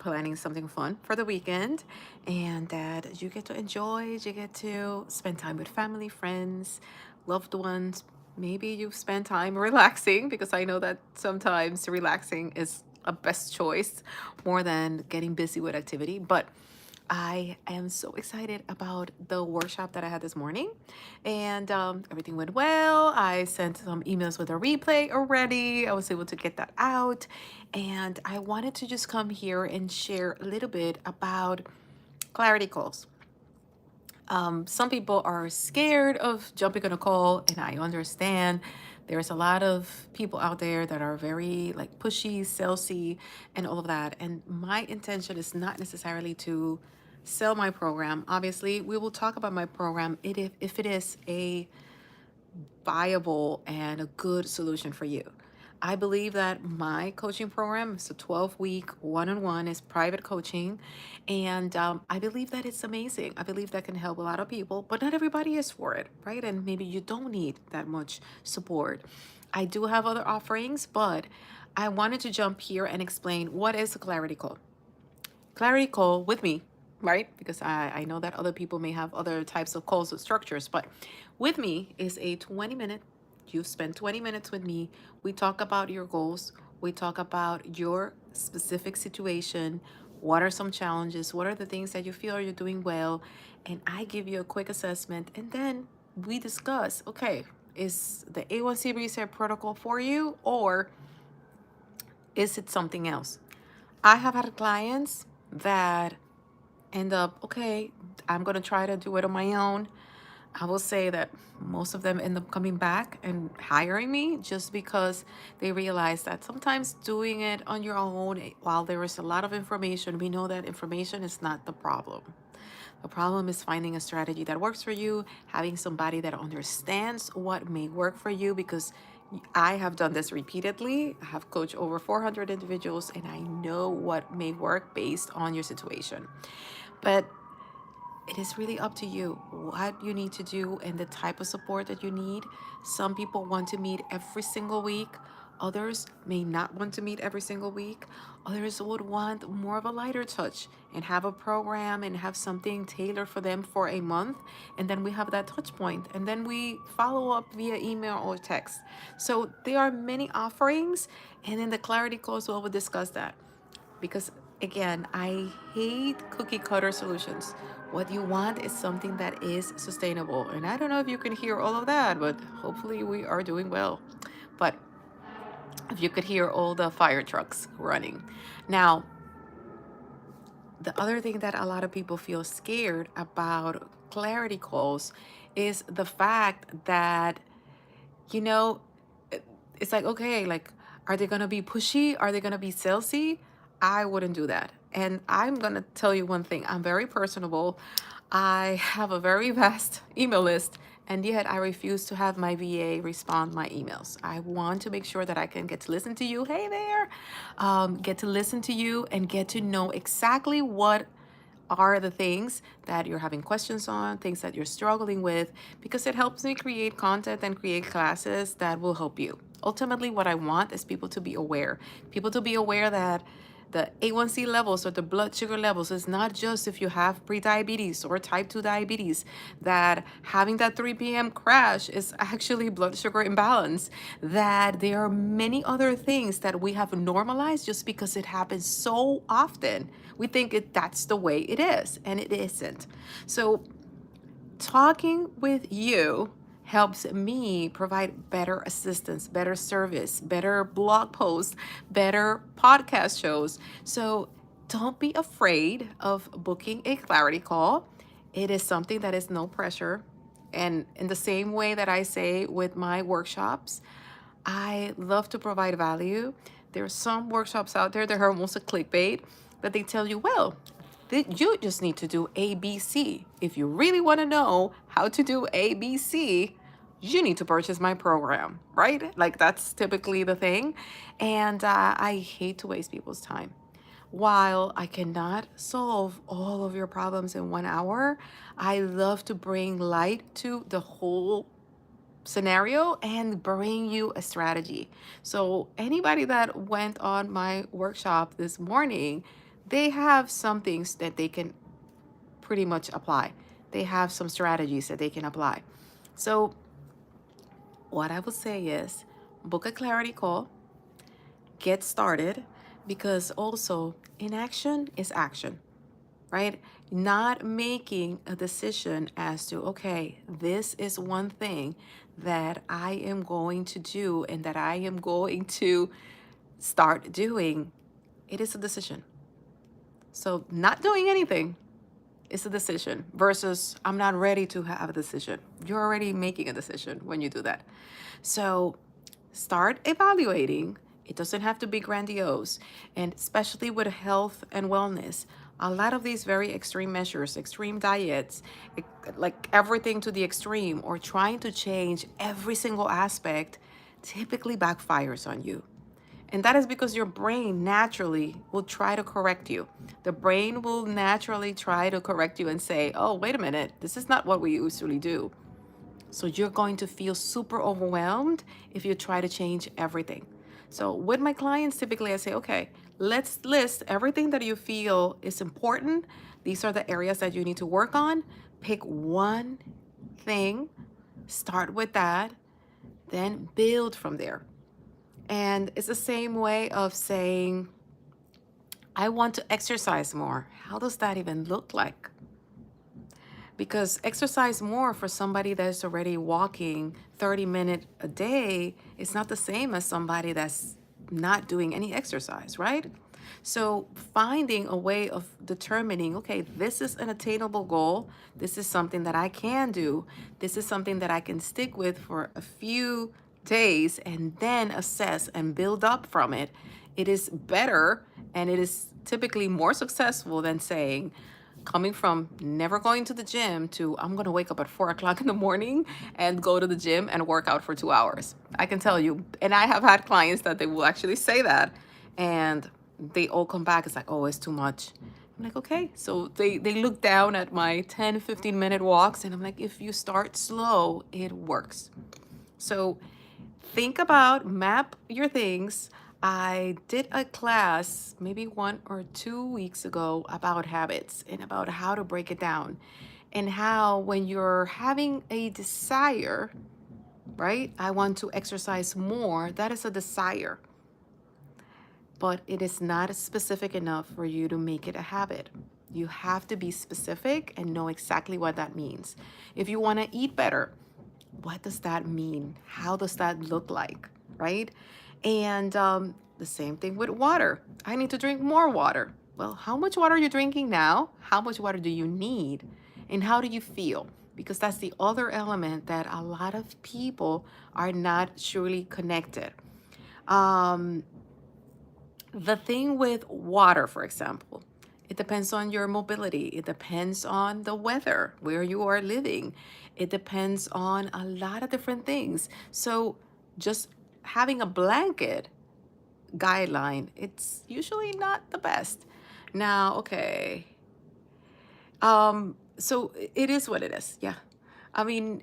planning something fun for the weekend and that you get to enjoy, you get to spend time with family, friends, loved ones. Maybe you spend time relaxing because I know that sometimes relaxing is a best choice more than getting busy with activity. But I am so excited about the workshop that I had this morning, and everything went well. I sent some emails with a replay already. I was able to get that out, and I wanted to just come here and share a little bit about clarity calls. Some people are scared of jumping on a call, and I understand. There's a lot of people out there that are very like pushy, salesy, and all of that. And my intention is not necessarily to sell my program. Obviously, we will talk about my program if it is a viable and a good solution for you. I believe that my coaching program is a 12-week one-on-one, is private coaching, and I believe that it's amazing. I believe that can help a lot of people, but not everybody is for it, right? And maybe you don't need that much support. I do have other offerings, but I wanted to jump here and explain what is a clarity call. Clarity call with me, right? Because I know that other people may have other types of calls or structures, but with me is a 20-minute, you spend 20 minutes with me. We talk about your goals, we talk about your specific situation. What are some challenges? What are the things that you feel you're doing well? And I give you a quick assessment, and then we discuss, okay, is the A1C reset protocol for you, or is it something else? I have had clients that end up, okay, I'm going to try to do it on my own. I will say that most of them end up coming back and hiring me just because they realize that sometimes doing it on your own, while there is a lot of information, we know that information is not the problem. The problem is finding a strategy that works for you, having somebody that understands what may work for you, because I have done this repeatedly. I have coached over 400 individuals, and I know what may work based on your situation. But it is really up to you what you need to do and the type of support that you need. Some people want to meet every single week. Others may not want to meet every single week. Others would want more of a lighter touch and have a program and have something tailored for them for a month. And then we have that touch point. And then we follow up via email or text. So there are many offerings. And in the clarity course, we'll discuss that, because again, I hate cookie cutter solutions. What you want is something that is sustainable. And I don't know if you can hear all of that, but hopefully we are doing well. But if you could hear all the fire trucks running. Now, the other thing that a lot of people feel scared about clarity calls is the fact that, you know, it's like, okay, like, are they going to be pushy? Are they going to be salesy? I wouldn't do that. And I'm going to tell you one thing. I'm very personable. I have a very vast email list, and yet I refuse to have my VA respond my emails. I want to make sure that I can get to listen to you. Hey there. Get to listen to you and get to know exactly what are the things that you're having questions on, things that you're struggling with, because it helps me create content and create classes that will help you. Ultimately, what I want is people to be aware that the A1C levels or the blood sugar levels is not just if you have prediabetes or type 2 diabetes, that having that 3 p.m. crash is actually blood sugar imbalance, that there are many other things that we have normalized just because it happens so often. We think that's the way it is, and it isn't. So talking with you helps me provide better assistance, better service, better blog posts, better podcast shows. So don't be afraid of booking a clarity call. It is something that is no pressure. And in the same way that I say with my workshops, I love to provide value. There are some workshops out there that are almost a clickbait, that they tell you, well, you just need to do ABC. If you really want to know how to do ABC, you need to purchase my program, right? Like that's typically the thing. And I hate to waste people's time. While I cannot solve all of your problems in 1 hour, I love to bring light to the whole scenario and bring you a strategy. So anybody that went on my workshop this morning, they have some things that they can pretty much apply. They have some strategies that they can apply. So what I would say is book a clarity call, get started, because also inaction is action, right? Not making a decision as to, okay, this is one thing that I am going to do and that I am going to start doing. It is a decision. So, not doing anything is a decision versus I'm not ready to have a decision. You're already making a decision when you do that. So, start evaluating. It doesn't have to be grandiose. And especially with health and wellness, a lot of these very extreme measures, extreme diets, like everything to the extreme, or trying to change every single aspect, typically backfires on you. And that is because your brain naturally will try to correct you. The brain will naturally try to correct you and say, oh, wait a minute, this is not what we usually do. So you're going to feel super overwhelmed if you try to change everything. So with my clients, typically I say, okay, let's list everything that you feel is important. These are the areas that you need to work on. Pick one thing, start with that, then build from there. And it's the same way of saying, I want to exercise more. How does that even look like? Because exercise more for somebody that's already walking 30 minutes a day is not the same as somebody that's not doing any exercise, right? So finding a way of determining, okay, this is an attainable goal. This is something that I can do. This is something that I can stick with for a few days and then assess and build up from it. It is better and it is typically more successful than saying, coming from never going to the gym to I'm going to wake up at 4 o'clock in the morning and go to the gym and work out for 2 hours. I can tell you, and I have had clients that they will actually say that, and they all come back. It's like, oh, it's too much. I'm like, okay. So they look down at my 10-15 minute walks, and I'm like, if you start slow, it works. So think about, map your things. I did a class maybe 1 or 2 weeks ago about habits and about how to break it down, and how when you're having a desire, right? I want to exercise more. That is a desire, but it is not specific enough for you to make it a habit. You have to be specific and know exactly what that means. If you want to eat better, what does that mean? How does that look like, right? And the same thing with water. I need to drink more water. Well, how much water are you drinking now? How much water do you need? And how do you feel? Because that's the other element that a lot of people are not surely connected. Um, the thing with water, for example, it depends on your mobility. It depends on the weather, where you are living. It depends on a lot of different things. So just having a blanket guideline, it's usually not the best. Now, okay. So it is what it is. Yeah. I mean,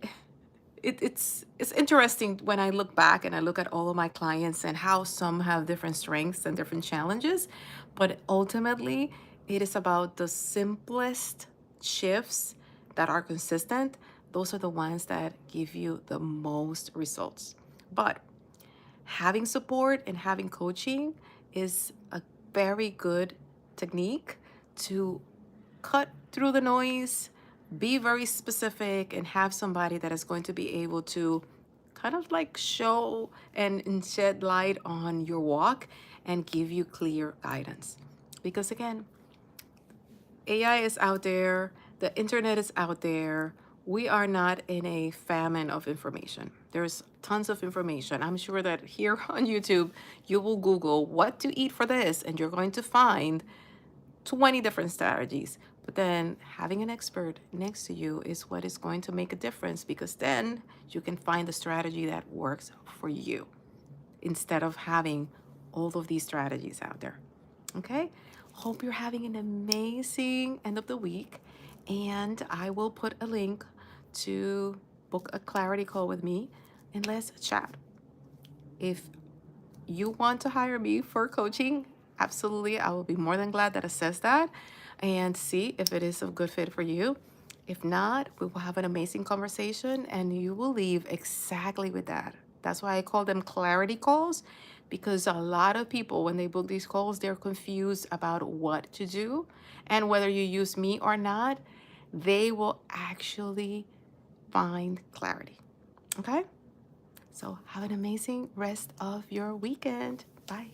it's interesting when I look back and I look at all of my clients and how some have different strengths and different challenges, but ultimately it is about the simplest shifts that are consistent. Those are the ones that give you the most results. But having support and having coaching is a very good technique to cut through the noise, be very specific, and have somebody that is going to be able to kind of like show and shed light on your walk and give you clear guidance. Because again, AI is out there, the internet is out there. We are not in a famine of information. There's tons of information. I'm sure that here on YouTube, you will Google what to eat for this, and you're going to find 20 different strategies. But then having an expert next to you is what is going to make a difference, because then you can find the strategy that works for you instead of having all of these strategies out there. Okay? Hope you're having an amazing end of the week. And I will put a link to book a clarity call with me and let's chat. If you want to hire me for coaching, absolutely, I will be more than glad that assess that and see if it is a good fit for you. If not, we will have an amazing conversation and you will leave exactly with that. That's why I call them clarity calls, because a lot of people, when they book these calls, they're confused about what to do. And whether you use me or not, they will actually find clarity. Okay? So have an amazing rest of your weekend. Bye.